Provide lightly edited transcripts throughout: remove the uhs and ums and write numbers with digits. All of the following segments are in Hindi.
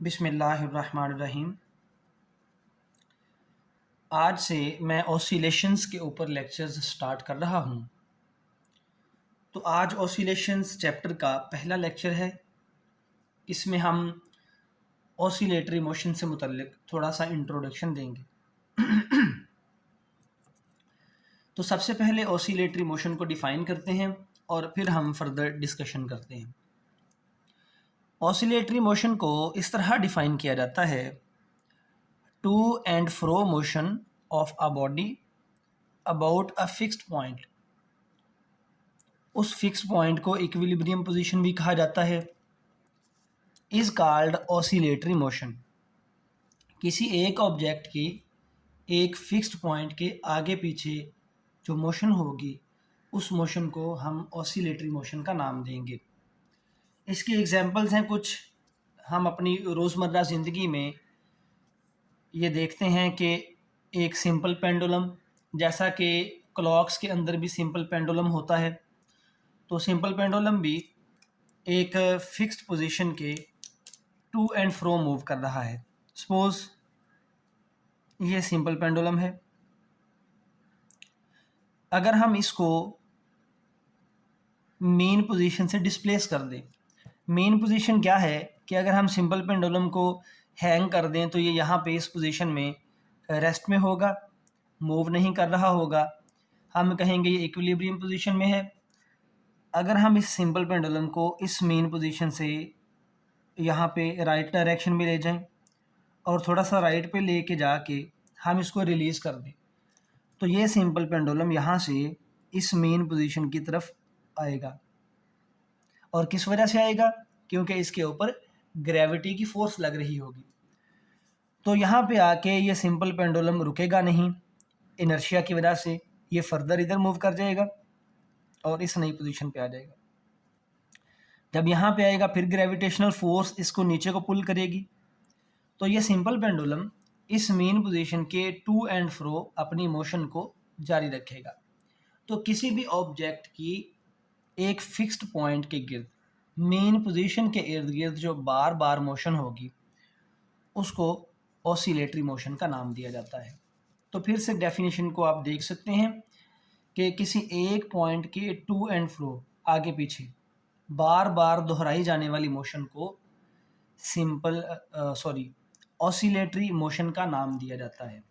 बिस्मिल्लाहिर्रहमानिर्रहीम। आज से मैं ऑसिलेशंस के ऊपर लेक्चर्स स्टार्ट कर रहा हूँ। तो आज ऑसिलेशंस चैप्टर का पहला लेक्चर है। इसमें हम ऑसिलेटरी मोशन से मुतल्लिक थोड़ा सा इंट्रोडक्शन देंगे। तो सबसे पहले ऑसिलेटरी मोशन को डिफ़ाइन करते हैं और फिर हम फर्दर डिस्कशन करते हैं। ऑसिलेटरी मोशन को इस तरह डिफ़ाइन किया जाता है: to and fro motion of a body about a fixed point. उस फिक्स पॉइंट को इक्विलिब्रियम पोजीशन भी कहा जाता है। Is called oscillatory motion. किसी एक ऑब्जेक्ट की एक फिक्स्ड पॉइंट के आगे पीछे जो मोशन होगी, उस मोशन को हम ऑसिलेटरी मोशन का नाम देंगे। इसके एग्जांपल्स हैं कुछ। हम अपनी रोज़मर्रा ज़िंदगी में ये देखते हैं कि एक सिंपल पेंडुलम, जैसा कि क्लॉक्स के अंदर भी सिंपल पेंडुलम होता है, तो सिंपल पेंडुलम भी एक फिक्स्ड पोजीशन के टू एंड फ्रो मूव कर रहा है। सपोज ये सिंपल पेंडुलम है। अगर हम इसको मेन पोजीशन से डिस्प्लेस कर दें, मेन पोजीशन क्या है कि अगर हम सिंपल पेंडुलम को हैंग कर दें तो ये यहाँ पे इस पोजीशन में रेस्ट में होगा, मूव नहीं कर रहा होगा। हम कहेंगे ये इक्विलिब्रियम पोजीशन में है। अगर हम इस सिंपल पेंडुलम को इस मेन पोजीशन से यहाँ पे राइट डायरेक्शन में ले जाएं और थोड़ा सा राइट पे लेके जाके हम इसको रिलीज़ कर दें, तो ये सिंपल पेंडुलम यहाँ से इस मेन पोजीशन की तरफ आएगा। और किस वजह से आएगा? क्योंकि इसके ऊपर ग्रेविटी की फोर्स लग रही होगी। तो यहाँ पे आके ये सिंपल पेंडुलम रुकेगा नहीं, इनर्शिया की वजह से ये फर्दर इधर मूव कर जाएगा और इस नई पोजीशन पे आ जाएगा। जब यहाँ पे आएगा फिर ग्रेविटेशनल फोर्स इसको नीचे को पुल करेगी, तो ये सिंपल पेंडुलम इस मेन पोजीशन के टू एंड फ्रो अपनी मोशन को जारी रखेगा। तो किसी भी ऑब्जेक्ट की एक फिक्स्ड पॉइंट के गिर्द, मेन पोजीशन के इर्द गिर्द जो बार बार मोशन होगी, उसको ऑसिलेटरी मोशन का नाम दिया जाता है। तो फिर से डेफिनेशन को आप देख सकते हैं कि किसी एक पॉइंट के टू एंड फ्रो, आगे पीछे बार बार दोहराई जाने वाली मोशन को ऑसिलेटरी मोशन का नाम दिया जाता है।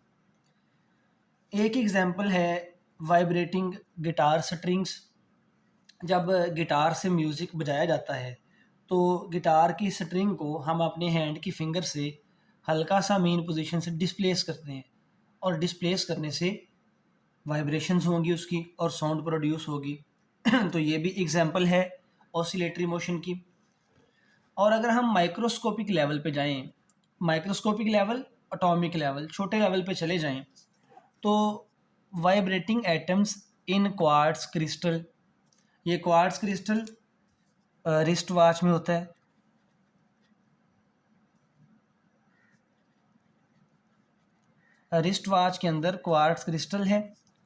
एक एग्जांपल है वाइब्रेटिंग गिटार स्ट्रिंग्स। जब गिटार से म्यूज़िक बजाया जाता है तो गिटार की स्ट्रिंग को हम अपने हैंड की फिंगर से हल्का सा मेन पोजीशन से डिस्प्लेस करते हैं, और डिस्प्लेस करने से वाइब्रेशंस होंगी उसकी और साउंड प्रोड्यूस होगी। तो ये भी एग्जांपल है ऑसिलेटरी मोशन की। और अगर हम माइक्रोस्कोपिक लेवल पे जाएं, माइक्रोस्कोपिक लेवल, एटॉमिक लेवल, छोटे लेवल पे चले जाएं, तो vibrating atoms in quartz crystal, ये क्वार्ट्ज क्रिस्टल रिस्ट वॉच में होता है। रिस्ट वॉच के अंदर क्वार्ट्ज क्रिस्टल है।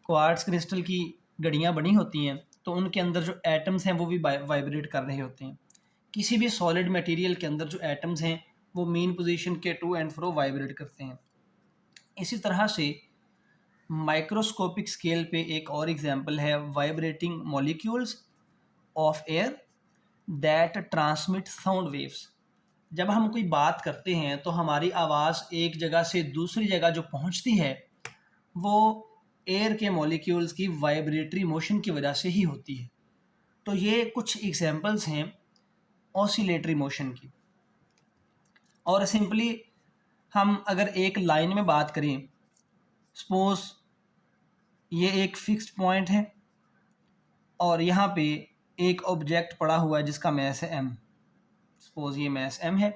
क्वार्ट्ज क्रिस्टल की घड़ियाँ बनी होती हैं, तो उनके अंदर जो एटम्स हैं वो भी वाइब्रेट कर रहे होते हैं। किसी भी सॉलिड मटेरियल के अंदर जो एटम्स हैं वो मेन पोजीशन के टू एंड फ्रो वाइब्रेट करते हैं। इसी तरह से माइक्रोस्कोपिक स्केल पे एक और एग्जांपल है vibrating molecules of air that transmit sound waves. जब हम कोई बात करते हैं तो हमारी आवाज़ एक जगह से दूसरी जगह जो पहुंचती है वो एयर के मॉलिक्यूल्स की वाइब्रेटरी मोशन की वजह से ही होती है। तो ये कुछ एग्जांपल्स हैं ऑसिलेटरी मोशन की। और सिंपली हम अगर एक लाइन में बात करें, सपोज ये एक फिक्स्ड पॉइंट है और यहाँ पे एक ऑब्जेक्ट पड़ा हुआ है जिसका मैस है m। सपोज ये मैस m है,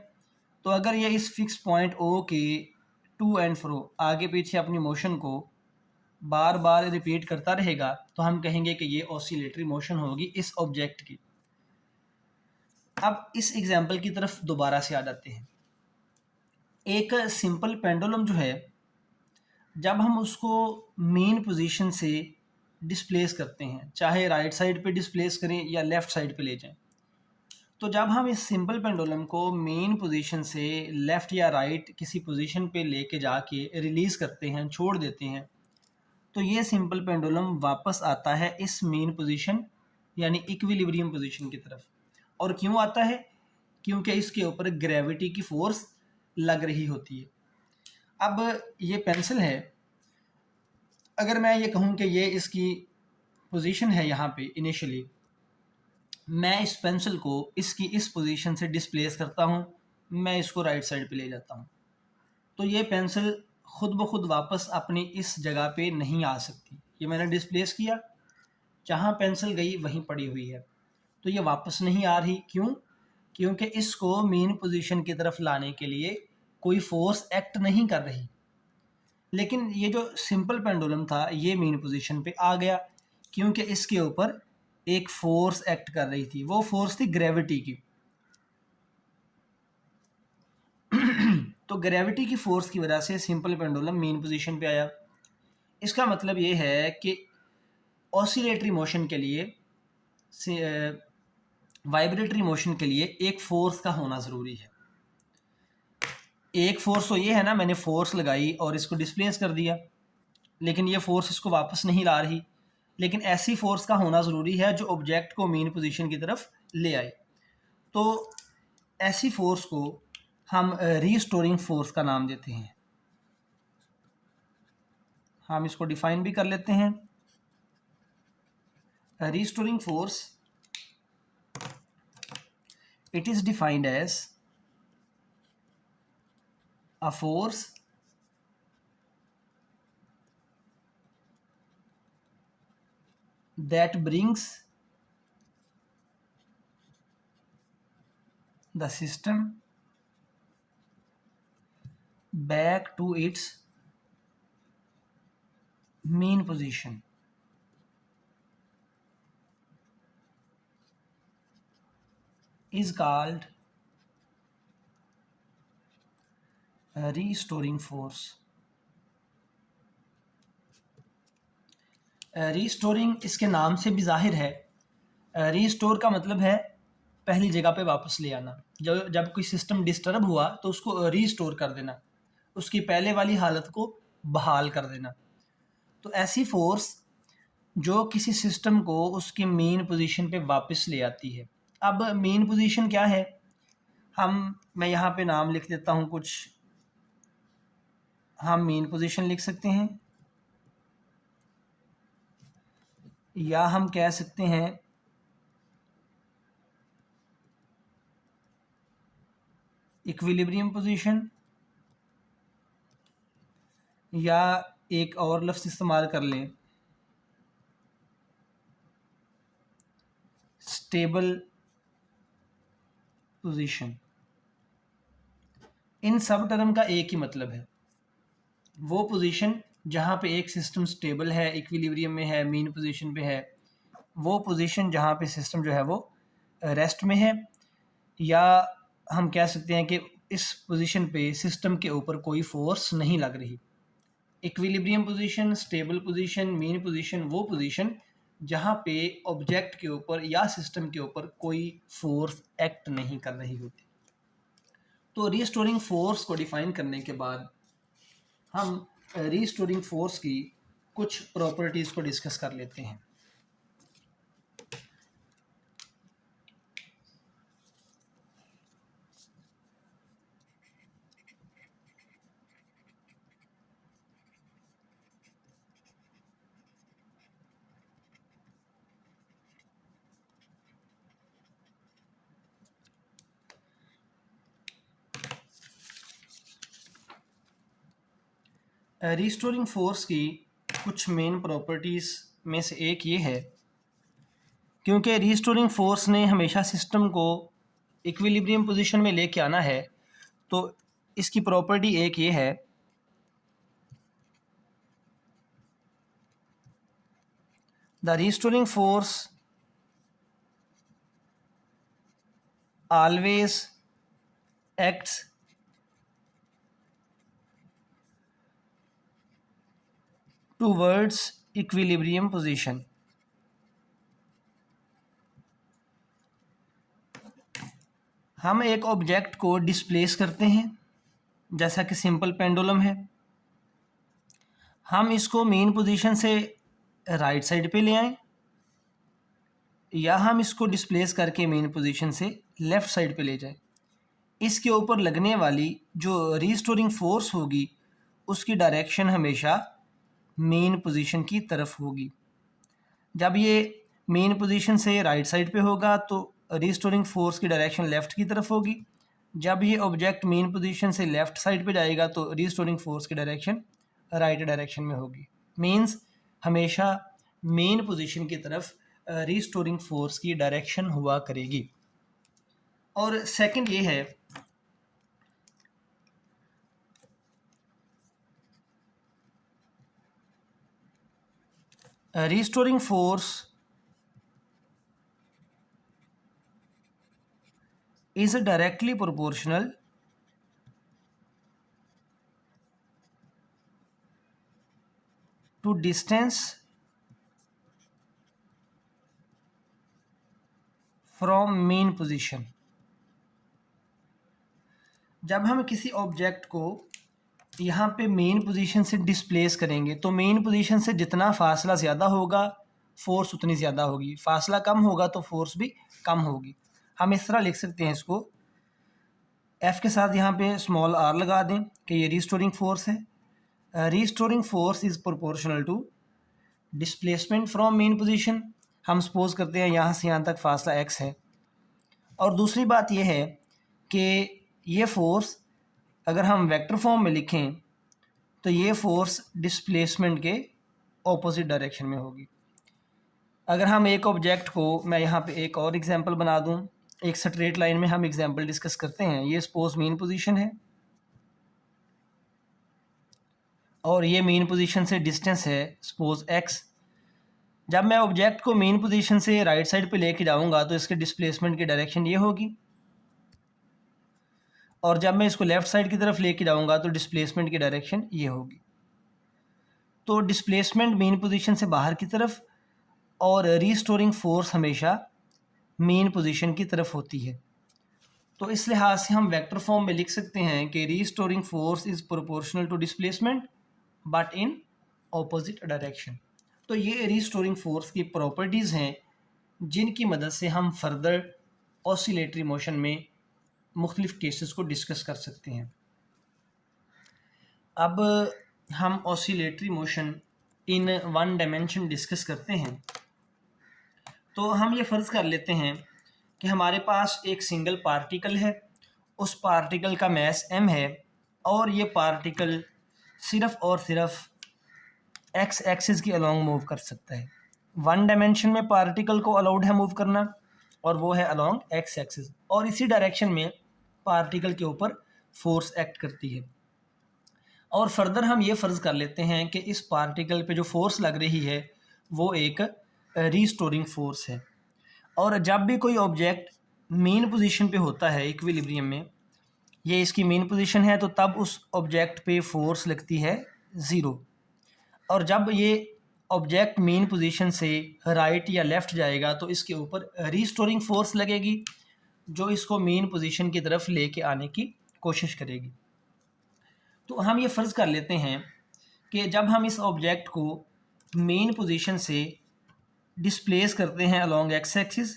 तो अगर ये इस फिक्स पॉइंट O के टू एंड फ्रो, आगे पीछे अपनी मोशन को बार बार रिपीट करता रहेगा, तो हम कहेंगे कि ये ऑसिलेटरी मोशन होगी इस ऑब्जेक्ट की। अब इस एग्जांपल की तरफ दोबारा से आ जाते हैं। एक सिंपल पेंडुलम जो है, जब हम उसको मेन पोजीशन से डिस्प्लेस करते हैं, चाहे राइट साइड पे डिस्प्लेस करें या लेफ़्ट साइड पे ले जाएं, तो जब हम इस सिंपल पेंडुलम को मेन पोजीशन से लेफ़्ट या राइट किसी पोजीशन पे लेके जाके रिलीज़ करते हैं, छोड़ देते हैं, तो ये सिंपल पेंडुलम वापस आता है इस मेन पोजीशन यानी इक्विलिब्रियम पोजीशन की तरफ। और क्यों आता है? क्योंकि इसके ऊपर ग्रेविटी की फोर्स लग रही होती है। अब ये पेंसिल है, अगर मैं ये कहूँ कि ये इसकी पोजीशन है यहाँ पे इनिशियली, मैं इस पेंसिल को इसकी इस पोजीशन से डिस्प्लेस करता हूँ, मैं इसको राइट साइड पे ले जाता हूँ, तो ये पेंसिल खुद ब खुद वापस अपनी इस जगह पे नहीं आ सकती। ये मैंने डिस्प्लेस किया, जहाँ पेंसिल गई वहीं पड़ी हुई है, तो ये वापस नहीं आ रही। क्यों? क्योंकि इसको मेन पोजीशन की तरफ लाने के लिए कोई फोर्स एक्ट नहीं कर रही। लेकिन ये जो सिंपल पेंडुलम था ये मेन पोजीशन पे आ गया क्योंकि इसके ऊपर एक फोर्स एक्ट कर रही थी, वो फोर्स थी ग्रेविटी की। तो ग्रेविटी की फोर्स की वजह से सिंपल पेंडुलम मेन पोजीशन पे आया। इसका मतलब ये है कि ऑसिलेटरी मोशन के लिए, वाइब्रेटरी मोशन के लिए एक फोर्स का होना ज़रूरी है। एक फोर्स तो ये है ना, मैंने फोर्स लगाई और इसको डिस्प्लेस कर दिया, लेकिन ये फोर्स इसको वापस नहीं ला रही। लेकिन ऐसी फोर्स का होना ज़रूरी है जो ऑब्जेक्ट को मेन पोजीशन की तरफ ले आए। तो ऐसी फोर्स को हम रीस्टोरिंग फोर्स का नाम देते हैं। हम इसको डिफाइन भी कर लेते हैं। Restoring force, it is defined as a force that brings the system back to its mean position. Is called restoring force. Restoring इसके नाम से भी जाहिर है। रीस्टोर का मतलब है पहली जगह पे वापस ले आना। जब कोई सिस्टम डिस्टर्ब हुआ तो उसको रीस्टोर कर देना, उसकी पहले वाली हालत को बहाल कर देना। तो ऐसी फोर्स जो किसी सिस्टम को उसकी मेन पोजीशन पे वापस ले आती है। अब मेन पोजीशन क्या है? मैं यहाँ पे नाम लिख देता हूँ कुछ। हम मेन पोजीशन लिख सकते हैं, या हम कह सकते हैं इक्विलिब्रियम पोजीशन, या एक और लफ्ज़ इस्तेमाल कर लें, स्टेबल पोजीशन। इन सब टर्म का एक ही मतलब है, वो पोजीशन जहाँ पे एक सिस्टम स्टेबल है, इक्विलिब्रियम में है, मेन पोजीशन पे है, वो पोजीशन जहाँ पे सिस्टम जो है वो रेस्ट में है, या हम कह सकते हैं कि इस पोजीशन पे सिस्टम के ऊपर कोई फोर्स नहीं लग रही। Equilibrium position, stable position, main position, वो पोजीशन जहाँ पे ऑब्जेक्ट के ऊपर या सिस्टम के ऊपर कोई फोर्स एक्ट नहीं कर रही होती। तो रीस्टोरिंग फोर्स को डिफाइन करने के बाद हम रीस्टोरिंग फोर्स की कुछ प्रॉपर्टीज़ को डिस्कस कर लेते हैं। रीस्टोरिंग फोर्स की कुछ मेन प्रॉपर्टीज़ में से एक ये है, क्योंकि रीस्टोरिंग फोर्स ने हमेशा सिस्टम को इक्विलिब्रियम पोजीशन में लेके आना है, तो इसकी प्रॉपर्टी एक ये है, the restoring force always acts towards equilibrium position. हम एक ऑब्जेक्ट को डिस्प्लेस करते हैं, जैसा कि सिंपल पेंडुलम है। हम इसको मेन पोजीशन से राइट साइड पे ले आएं, या हम इसको डिस्प्लेस करके मेन पोजीशन से लेफ़्ट साइड पे ले जाएं। इसके ऊपर लगने वाली जो रीस्टोरिंग फोर्स होगी उसकी डायरेक्शन हमेशा मेन पोजीशन की तरफ होगी। जब ये मेन पोजीशन से राइट साइड पे होगा तो रीस्टोरिंग फोर्स की डायरेक्शन लेफ़्ट की तरफ होगी। जब ये ऑब्जेक्ट मेन पोजीशन से लेफ़्ट साइड पे जाएगा तो रीस्टोरिंग फोर्स की डायरेक्शन राइट डायरेक्शन में होगी। मीन्स हमेशा मेन पोजीशन की तरफ रीस्टोरिंग फोर्स की डायरेक्शन हुआ करेगी। और सेकंड ये है restoring force is directly proportional to distance from main position। जब हम किसी ऑब्जेक्ट को यहाँ पे मेन पोजीशन से डिस्प्लेस करेंगे तो मेन पोजीशन से जितना फासला ज़्यादा होगा फोर्स उतनी ज़्यादा होगी, फासला कम होगा तो फोर्स भी कम होगी। हम इस तरह लिख सकते हैं इसको, एफ़ के साथ यहाँ पे स्मॉल आर लगा दें कि ये रीस्टोरिंग फोर्स है। Restoring force is proportional to displacement from mean position. हम सपोज करते हैं यहाँ से यहाँ तक फासला एक्स है। और दूसरी बात यह है कि ये फोर्स अगर हम वेक्टर फॉर्म में लिखें तो ये फोर्स डिस्प्लेसमेंट के ऑपोजिट डायरेक्शन में होगी। अगर हम एक ऑब्जेक्ट को, मैं यहाँ पे एक और एग्जांपल बना दूँ, एक स्ट्रेट लाइन में हम एग्जांपल डिस्कस करते हैं। ये सपोज मेन पोजीशन है और ये मेन पोजीशन से डिस्टेंस है सपोज एक्स। जब मैं ऑब्जेक्ट को मेन पोजीशन से राइट साइड पे लेके जाऊँगा तो इसके डिस्प्लेसमेंट की डायरेक्शन ये होगी, और जब मैं इसको लेफ़्ट साइड की तरफ लेके जाऊँगा तो डिस्प्लेसमेंट की डायरेक्शन ये होगी। तो डिस्प्लेसमेंट मेन पोजीशन से बाहर की तरफ और रीस्टोरिंग फोर्स हमेशा मेन पोजीशन की तरफ होती है। तो इस लिहाज से हम वेक्टर फॉर्म में लिख सकते हैं कि restoring force is proportional to displacement but in opposite direction. तो ये रीस्टोरिंग फोर्स की प्रॉपर्टीज़ हैं जिनकी मदद से हम फर्दर ऑसिलेटरी मोशन में मुख्तलिफ़ केसेस को डिस्कस कर सकते हैं। अब हम oscillatory motion in one dimension discuss करते हैं। तो हम ये फ़र्ज़ कर लेते हैं कि हमारे पास एक सिंगल पार्टिकल है, उस पार्टिकल का मास m है और ये पार्टिकल सिर्फ़ और सिर्फ एक्स एक्सिस के अलोंग मूव कर सकता है। वन डायमेंशन में पार्टिकल को अलाउड है मूव करना और वो है अलोंग एक्स एक्सिस, और इसी डायरेक्शन में पार्टिकल के ऊपर फोर्स एक्ट करती है। और फर्दर हम ये फ़र्ज़ कर लेते हैं कि इस पार्टिकल पे जो फोर्स लग रही है वो एक रीस्टोरिंग फोर्स है। और जब भी कोई ऑब्जेक्ट मेन पोजीशन पे होता है इक्विलिब्रियम में, ये इसकी मेन पोजीशन है, तो तब उस ऑब्जेक्ट पे फोर्स लगती है ज़ीरो। और जब ये ऑब्जेक्ट मेन पोजीशन से राइट या लेफ़्ट जाएगा तो इसके ऊपर रीस्टोरिंग फोर्स लगेगी जो इसको मेन पोजीशन की तरफ लेके आने की कोशिश करेगी। तो हम ये फ़र्ज़ कर लेते हैं कि जब हम इस ऑब्जेक्ट को मेन पोजीशन से डिस्प्लेस करते हैं अलोंग एक्स एक्सिस,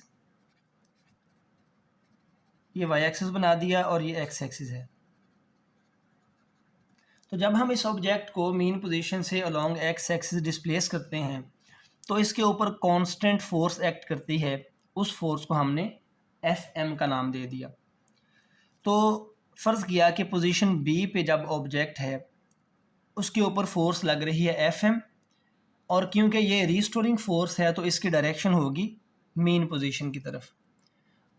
ये वाई एक्सिस बना दिया और ये एक्स एक्सिस है। तो जब हम इस ऑब्जेक्ट को मेन पोजीशन से अलोंग एक्स एक्सिस डिस्प्लेस करते हैं तो इसके ऊपर कांस्टेंट फोर्स एक्ट करती है। उस फोर्स को हमने एफ एम का नाम दे दिया। तो फ़र्ज़ किया कि पोजीशन बी पे जब ऑब्जेक्ट है उसके ऊपर फोर्स लग रही है एफ एम, और क्योंकि ये रीस्टोरिंग फोर्स है तो इसकी डायरेक्शन होगी मेन पोजीशन की तरफ।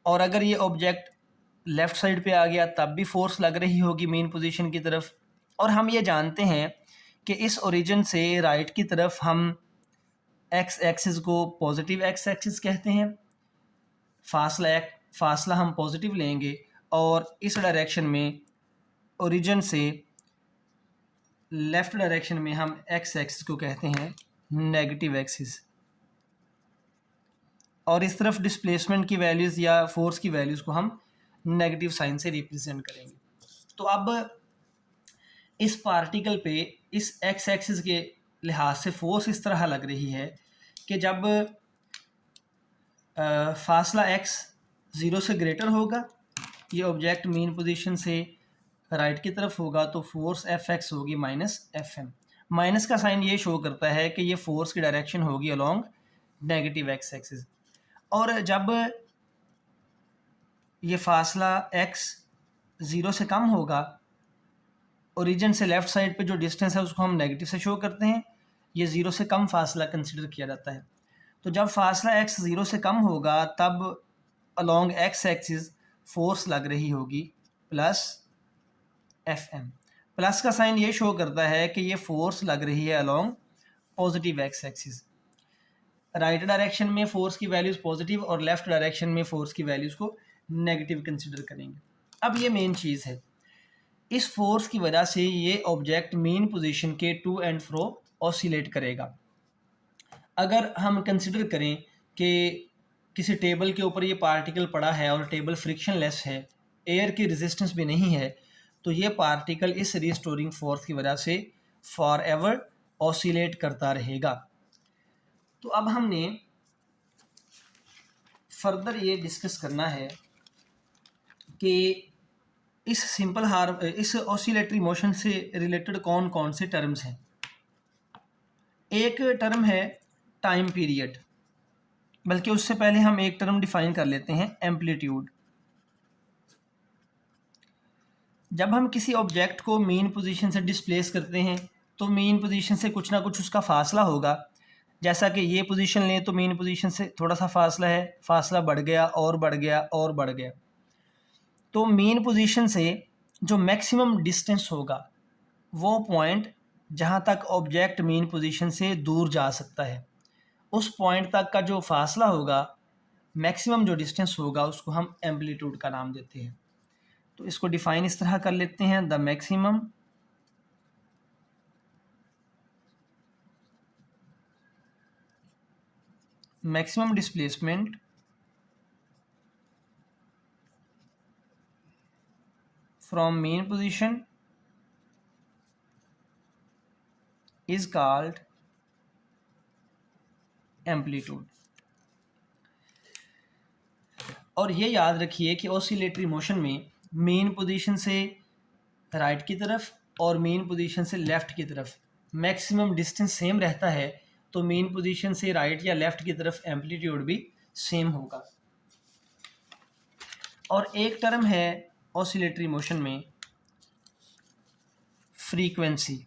और अगर ये ऑब्जेक्ट लेफ़्ट साइड पे आ गया तब भी फोर्स लग रही होगी मेन पोजीशन की तरफ। और हम ये जानते हैं कि इस ओरिजिन से राइट की तरफ हम एक्स एक्सिस को पॉजिटिव एक्स एक्सिस कहते हैं, फासला हम पॉजिटिव लेंगे, और इस डायरेक्शन में ओरिजिन से लेफ़्ट डायरेक्शन में हम एक्स एक्सिस को कहते हैं नेगेटिव एक्सिस। और इस तरफ डिस्प्लेसमेंट की वैल्यूज़ या फोर्स की वैल्यूज़ को हम नेगेटिव साइन से रिप्रेजेंट करेंगे। तो अब इस पार्टिकल पे इस एक्स एक्सिस के लिहाज से फोर्स इस तरह लग रही है कि जब फासला x 0 से ग्रेटर होगा, ये ऑब्जेक्ट मीन पोजीशन से राइट की तरफ होगा, तो फोर्स एफ एक्स होगी माइनस एफ एम। माइनस का साइन ये शो करता है कि ये फोर्स की डायरेक्शन होगी अलोंग नेगेटिव एक्स एक्सिस। और जब ये फासला x 0 से कम होगा, ओरिजिन से लेफ्ट साइड पे जो डिस्टेंस है उसको हम नेगेटिव से शो करते हैं, ये 0 से कम फासला कंसिडर किया जाता है। तो जब फासला x 0 से कम होगा तब अलोंग x एक्सिस फोर्स लग रही होगी प्लस एफ एम। प्लस का साइन ये शो करता है कि ये फोर्स लग रही है along positive x axis. Right direction में फोर्स की वैल्यूज़ पॉजिटिव और लेफ्ट डायरेक्शन में फोर्स की वैल्यूज़ को नेगेटिव कंसिडर करेंगे। अब ये मेन चीज़ है, इस फोर्स की वजह से ये ऑब्जेक्ट मेन पोजीशन के टू एंड फ्रो ऑसिलेट करेगा। अगर हम कंसिडर करें कि किसी टेबल के ऊपर ये पार्टिकल पड़ा है और टेबल फ्रिक्शनलेस है, एयर की रेजिस्टेंस भी नहीं है, तो ये पार्टिकल इस रिस्टोरिंग फोर्स की वजह से फॉर एवर ऑसिलेट करता रहेगा। तो अब हमने फर्दर ये डिस्कस करना है कि इस ऑसिलेटरी मोशन से रिलेटेड कौन कौन से टर्म्स हैं। एक टर्म है टाइम पीरियड, बल्कि उससे पहले हम एक टर्म डिफाइन कर लेते हैं, एम्पलीट्यूड। जब हम किसी ऑब्जेक्ट को मेन पोजीशन से डिस्प्लेस करते हैं तो मेन पोजीशन से कुछ ना कुछ उसका फासला होगा। जैसा कि ये पोजीशन लें तो मेन पोजीशन से थोड़ा सा फासला है, फासला बढ़ गया और बढ़ गया और बढ़ गया। तो मेन पोजीशन से जो मैक्सिमम डिस्टेंस होगा वो पॉइंट जहाँ तक ऑब्जेक्ट मेन पोजीशन से दूर जा सकता है, उस पॉइंट तक का जो फासला होगा, मैक्सिमम जो डिस्टेंस होगा, उसको हम एम्पलीट्यूड का नाम देते हैं। तो इसको डिफाइन इस तरह कर लेते हैं, the maximum displacement from mean position is called amplitude. और ये याद रखिए कि ऑसिलेटरी मोशन में मेन पोजीशन से राइट की तरफ और मेन पोजीशन से लेफ़्ट की तरफ मैक्सिमम डिस्टेंस सेम रहता है, तो मेन पोजीशन से राइट या लेफ़्ट की तरफ एम्पलीट्यूड भी सेम होगा। और एक टर्म है ऑसिलेटरी मोशन में फ्रीक्वेंसी।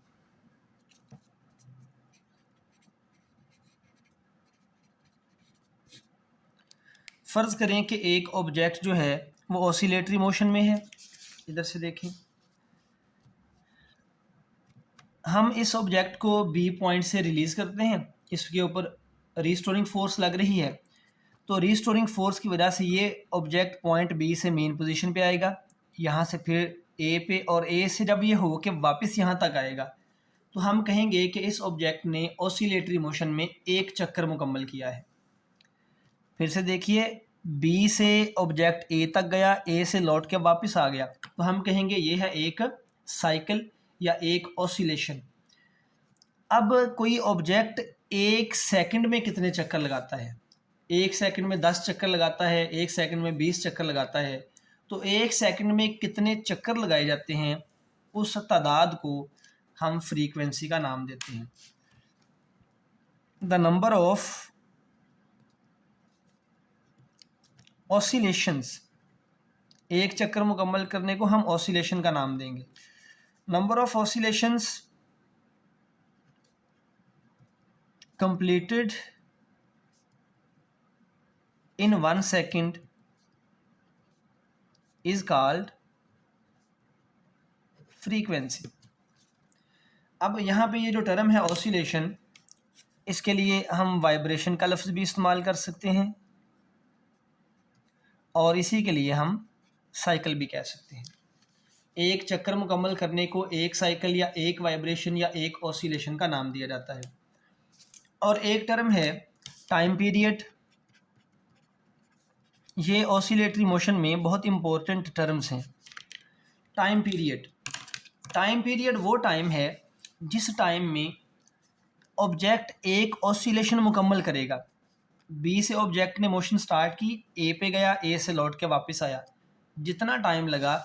फ़र्ज़ करें कि एक ऑब्जेक्ट जो है वो ऑसिलेटरी मोशन में है, इधर से देखें, हम इस ऑब्जेक्ट को बी पॉइंट से रिलीज़ करते हैं, इसके ऊपर रीस्टोरिंग फोर्स लग रही है, तो रीस्टोरिंग फोर्स की वजह से ये ऑब्जेक्ट पॉइंट बी से मेन पोजीशन पे आएगा, यहाँ से फिर ए पे, और ए से जब ये हो के वापस यहाँ तक आएगा तो हम कहेंगे कि इस ऑब्जेक्ट ने ऑसिलेटरी मोशन में एक चक्कर मुकम्मल किया है। फिर से देखिए, बी से ऑब्जेक्ट ए तक गया, ए से लौट के वापस आ गया, तो हम कहेंगे ये है एक साइकिल या एक ऑसिलेशन। अब कोई ऑब्जेक्ट एक सेकंड में कितने चक्कर लगाता है? एक सेकंड में 10 चक्कर लगाता है, एक सेकंड में 20 चक्कर लगाता है, तो एक सेकंड में कितने चक्कर लगाए जाते हैं, उस तादाद को हम फ्रीक्वेंसी का नाम देते हैं। द नंबर ऑफ ऑसिलेशंस, एक चक्कर मुकम्मल करने को हम ऑसिलेशन का नाम देंगे। Number of oscillations completed in 1 second is called frequency। अब यहाँ पे ये जो टर्म है ऑसिलेशन, इसके लिए हम वाइब्रेशन का लफ्ज़ भी इस्तेमाल कर सकते हैं और इसी के लिए हम साइकिल भी कह सकते हैं। एक चक्कर मुकम्मल करने को एक साइकिल या एक वाइब्रेशन या एक ऑसिलेशन का नाम दिया जाता है। और एक टर्म है टाइम पीरियड। ये ऑसिलेटरी मोशन में बहुत इंपॉर्टेंट टर्म्स हैं। टाइम पीरियड, टाइम पीरियड वो टाइम है जिस टाइम में ऑब्जेक्ट एक ऑसिलेशन मुकम्मल करेगा। बी से ऑब्जेक्ट ने मोशन स्टार्ट की, ए पे गया, ए से लौट के वापस आया, जितना टाइम लगा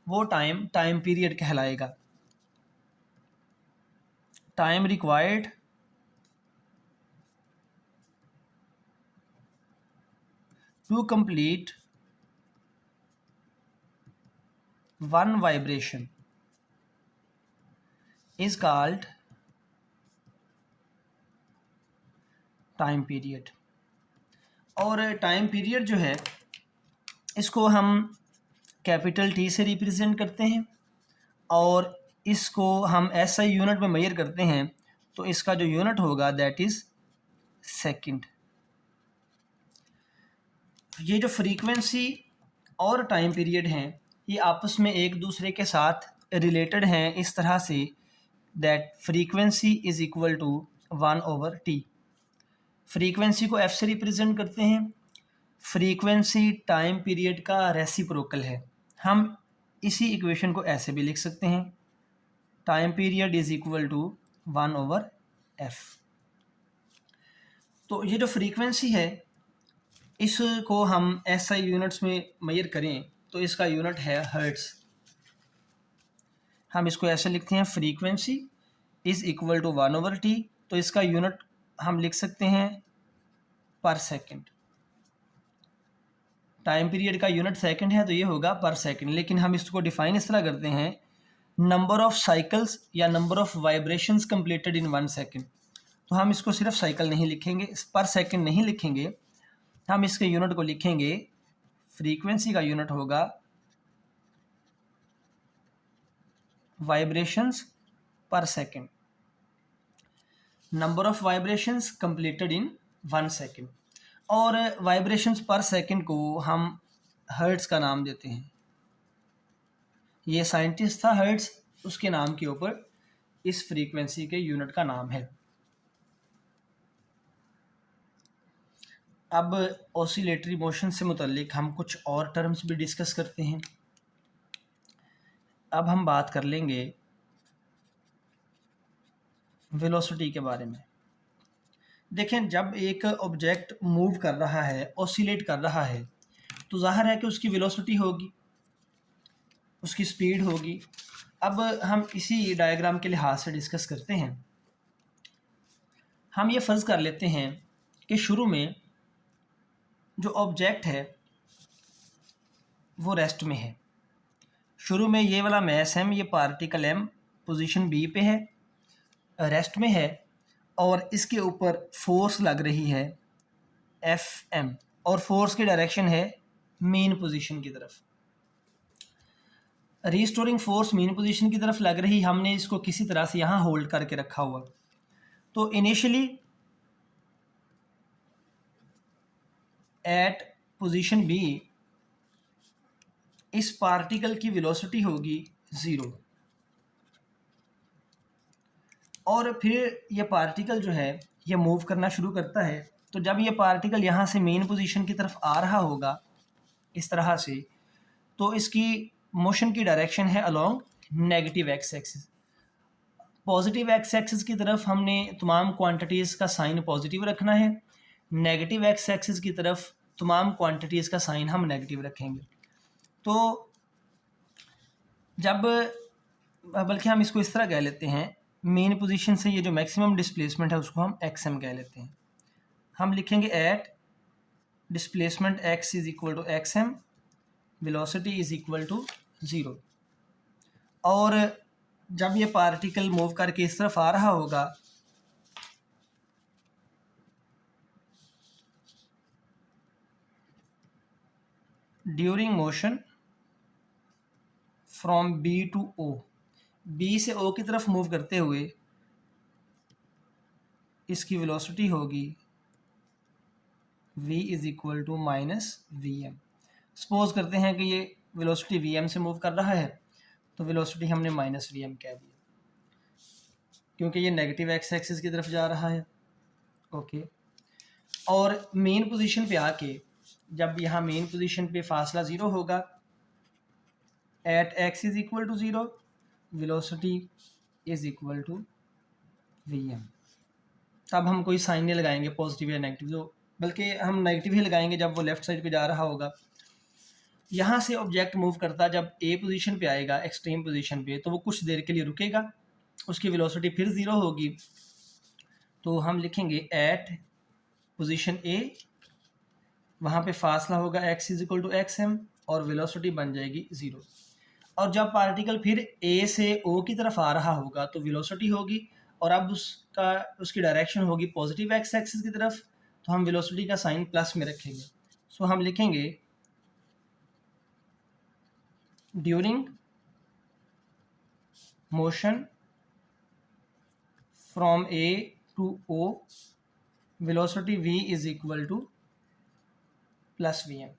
वो टाइम टाइम पीरियड कहलाएगा। Time required to complete one vibration is called time period. और टाइम पीरियड जो है इसको हम कैपिटल टी से रिप्रेजेंट करते हैं और इसको हम एसआई यूनिट में मेजर करते हैं, तो इसका जो यूनिट होगा दैट इज़ सेकंड। ये जो फ्रीक्वेंसी और टाइम पीरियड हैं ये आपस में एक दूसरे के साथ रिलेटेड हैं इस तरह से that frequency is equal to 1/t। Frequency को f से रिप्रेजेंट करते हैं। फ्रीक्वेंसी टाइम पीरियड का रेसिप्रोकल है। हम इसी इक्वेशन को ऐसे भी लिख सकते हैं, time period is equal to 1/f। तो ये जो फ्रीक्वेंसी है इसको हम एसआई यूनिट्स में मेजर करें तो इसका यूनिट है हर्ट्स। हम इसको ऐसे लिखते हैं, frequency is equal to 1/t, तो इसका यूनिट हम लिख सकते हैं पर सेकंड। टाइम पीरियड का यूनिट सेकंड है तो ये होगा पर सेकंड, लेकिन हम इसको डिफाइन इस तरह करते हैं, नंबर ऑफ साइकिल्स या number of vibrations completed in 1 second. तो हम इसको सिर्फ साइकिल नहीं लिखेंगे, पर सेकंड नहीं लिखेंगे, हम इसके यूनिट को लिखेंगे, फ्रीक्वेंसी का यूनिट होगा वाइब्रेशंस पर second, number of vibrations completed in 1 second. और वाइब्रेशंस पर सेकंड को हम हर्ट्स का नाम देते हैं। ये साइंटिस्ट था हर्ट्स, उसके नाम के ऊपर इस फ्रीक्वेंसी के यूनिट का नाम है। अब ऑसिलेटरी मोशन से मुतल्लिक हम कुछ और टर्म्स भी डिस्कस करते हैं। अब हम बात कर लेंगे वेलोसिटी के बारे में। देखें, जब एक ऑब्जेक्ट मूव कर रहा है, ऑसिलेट कर रहा है, तो जाहिर है कि उसकी वेलोसिटी होगी, उसकी स्पीड होगी। अब हम इसी डायग्राम के लिहाज से डिस्कस करते हैं। हम ये फ़र्ज़ कर लेते हैं कि शुरू में जो ऑब्जेक्ट है वो रेस्ट में है। शुरू में ये वाला मैस एम, ये पार्टिकल एम पोजीशन बी पे है, रेस्ट में है, और इसके ऊपर फोर्स लग रही है एफ एम, और फोर्स की डायरेक्शन है मीन पोजीशन की तरफ। रीस्टोरिंग फोर्स मीन पोजीशन की तरफ लग रही, हमने इसको किसी तरह से यहाँ होल्ड करके रखा हुआ। तो इनिशियली एट पोजीशन बी इस पार्टिकल की वेलोसिटी होगी 0, और फिर ये पार्टिकल जो है ये मूव करना शुरू करता है। तो जब ये पार्टिकल यहाँ से मेन पोजीशन की तरफ आ रहा होगा इस तरह से, तो इसकी मोशन की डायरेक्शन है along negative x axis. Positive x axis की तरफ हमने तमाम क्वांटिटीज़ का साइन पॉजिटिव रखना है, नेगेटिव एक्स एक्सिस की तरफ तमाम क्वांटिटीज़ का साइन हम नेगेटिव रखेंगे। तो जब, बल्कि हम इसको इस तरह कह लेते हैं, मेन पोजीशन से ये जो मैक्सिमम डिस्प्लेसमेंट है उसको हम एक्स एम कह लेते हैं। हम लिखेंगे at displacement x is equal to x m, velocity is equal to 0। और जब ये पार्टिकल मूव करके इस तरफ आ रहा होगा during motion from B to O, B से ओ की तरफ मूव करते हुए इसकी वेलोसिटी होगी v is equal to minus V M. Suppose करते हैं कि ये वेलोसिटी वी एम से मूव कर रहा है, तो वेलोसिटी हमने माइनस वी एम कह दिया क्योंकि ये नेगेटिव एक्स एक्सिस की तरफ जा रहा है। ओके, और मेन पोजीशन पे आके जब यहाँ मेन पोजीशन पे फासला 0 होगा, at X is equal to 0, velocity is equal to V M. तब हम कोई साइन नहीं लगाएंगे पॉजिटिव या नेगेटिव, जो बल्कि हम नेगेटिव ही लगाएंगे जब वो लेफ्ट साइड पे जा रहा होगा। यहाँ से ऑब्जेक्ट मूव करता जब ए पोजीशन पे आएगा, एक्सट्रीम पोजीशन पे, तो वो कुछ देर के लिए रुकेगा, उसकी वेलोसिटी फिर 0 होगी। तो हम लिखेंगे एट पोजीशन ए, वहाँ पे फासला होगा x is equal to x M और वेलोसिटी बन जाएगी 0। और जब पार्टिकल फिर ए से ओ की तरफ आ रहा होगा तो वेलोसिटी होगी, और अब उसकी डायरेक्शन होगी पॉजिटिव एक्स एक्सिस की तरफ, तो हम वेलोसिटी का साइन प्लस में रखेंगे। सो हम लिखेंगे during motion from A to O velocity v is equal to plus V M.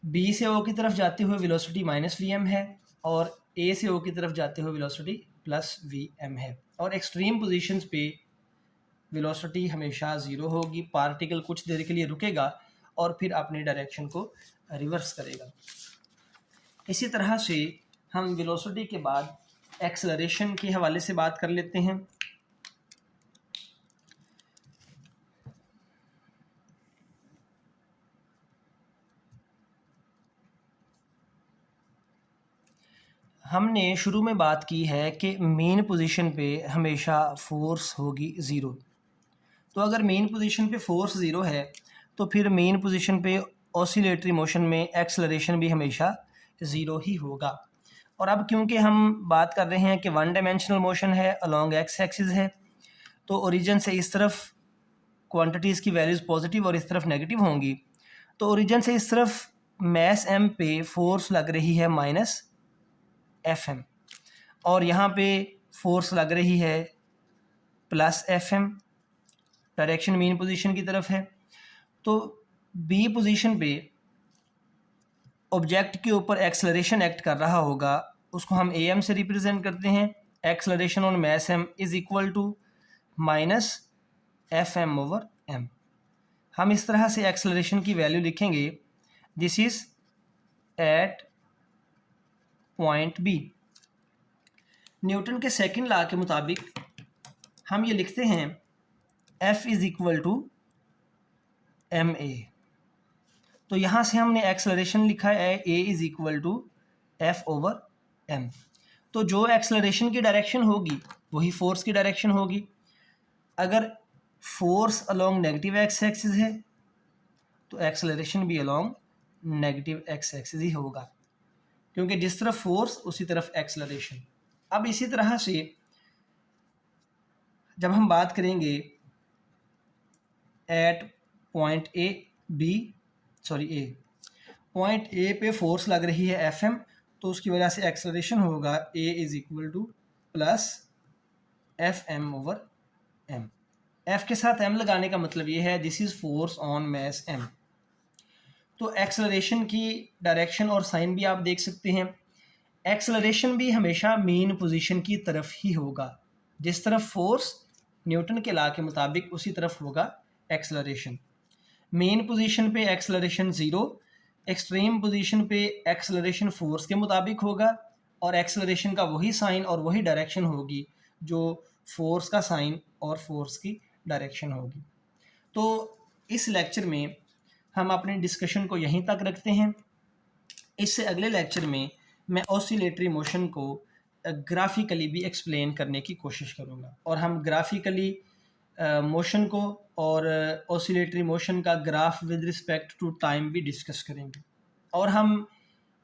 B से ओ की तरफ जाते हुए वेलोसिटी माइनस वी एम है, और ए से ओ की तरफ जाते हुए वेलोसिटी प्लस वी एम है। और एक्सट्रीम पोजीशंस पे वेलोसिटी हमेशा 0 होगी, पार्टिकल कुछ देर के लिए रुकेगा और फिर अपनी डायरेक्शन को रिवर्स करेगा। इसी तरह से हम वेलोसिटी के बाद एक्सेलरेशन के हवाले से बात कर लेते हैं। हमने शुरू में बात की है कि मेन पोजीशन पे हमेशा फोर्स होगी 0। तो अगर मेन पोजीशन पे फोर्स 0 है तो फिर मेन पोजीशन पे ऑसिलेटरी मोशन में एक्सेलरेशन भी हमेशा 0 ही होगा। और अब क्योंकि हम बात कर रहे हैं कि वन डायमेंशनल मोशन है, अलोंग एक्स एक्सिस है, तो ओरिजिन से इस तरफ क्वांटिटीज़ की वैल्यूज़ पॉजिटिव और इस तरफ नेगेटिव होंगी। तो ओरिजिन से इस तरफ मैस एम पे फोर्स लग रही है माइनस एफ एम, और यहाँ पे फोर्स लग रही है plus F M, direction mean position की तरफ है। तो बी पोजीशन पे ऑब्जेक्ट के ऊपर एक्सेलरेशन एक्ट कर रहा होगा, उसको हम ए एम से रिप्रेजेंट करते हैं। Acceleration on mass M is equal to minus F M over M. हम इस तरह से एक्सेलरेशन की वैल्यू लिखेंगे, this is at point B. Newton के सेकंड लॉ के मुताबिक हम ये लिखते हैं F is equal to M A. तो यहाँ से हमने एक्सेलरेशन लिखा है A is equal to F over M. तो जो एक्सेलरेशन की डायरेक्शन होगी वही फोर्स की डायरेक्शन होगी। अगर force along negative x axis है तो एक्सेलरेशन भी अलोंग नेगेटिव एक्स एक्सिस ही होगा, क्योंकि जिस तरफ फोर्स उसी तरफ एक्सेलरेशन। अब इसी तरह से जब हम बात करेंगे at point A point A पे फोर्स लग रही है एफ एम, तो उसकी वजह से एक्सेलरेशन होगा A is equal to plus F M over M. F के साथ एम लगाने का मतलब ये है this is force on mass M. तो एक्सेलरेशन की डायरेक्शन और साइन भी आप देख सकते हैं। एक्सेलरेशन भी हमेशा मेन पोजीशन की तरफ ही होगा, जिस तरफ फोर्स न्यूटन के लॉ के मुताबिक उसी तरफ होगा एक्सेलरेशन। मेन पोजीशन पे एक्सेलरेशन 0, एक्सट्रीम पोजीशन पे एक्सेलरेशन फोर्स के मुताबिक होगा, और एक्सेलरेशन का वही साइन और वही डायरेक्शन होगी जो फोर्स का साइन और फोर्स की डायरेक्शन होगी। तो इस लेक्चर में हम अपने डिस्कशन को यहीं तक रखते हैं। इससे अगले लेक्चर में मैं ऑसिलेटरी मोशन को ग्राफिकली भी एक्सप्लेन करने की कोशिश करूँगा, और हम ग्राफिकली मोशन को और ऑसिलेटरी मोशन का graph with respect to time भी डिस्कस करेंगे, और हम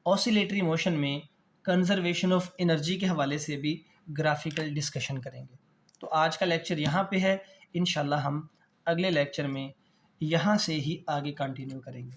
ऑसिलेटरी मोशन में कंजर्वेशन ऑफ एनर्जी के हवाले से भी ग्राफिकल डिस्कशन करेंगे। तो आज का लेक्चर यहाँ पे है, इंशाल्लाह हम अगले लेक्चर में यहाँ से ही आगे कंटिन्यू करेंगे।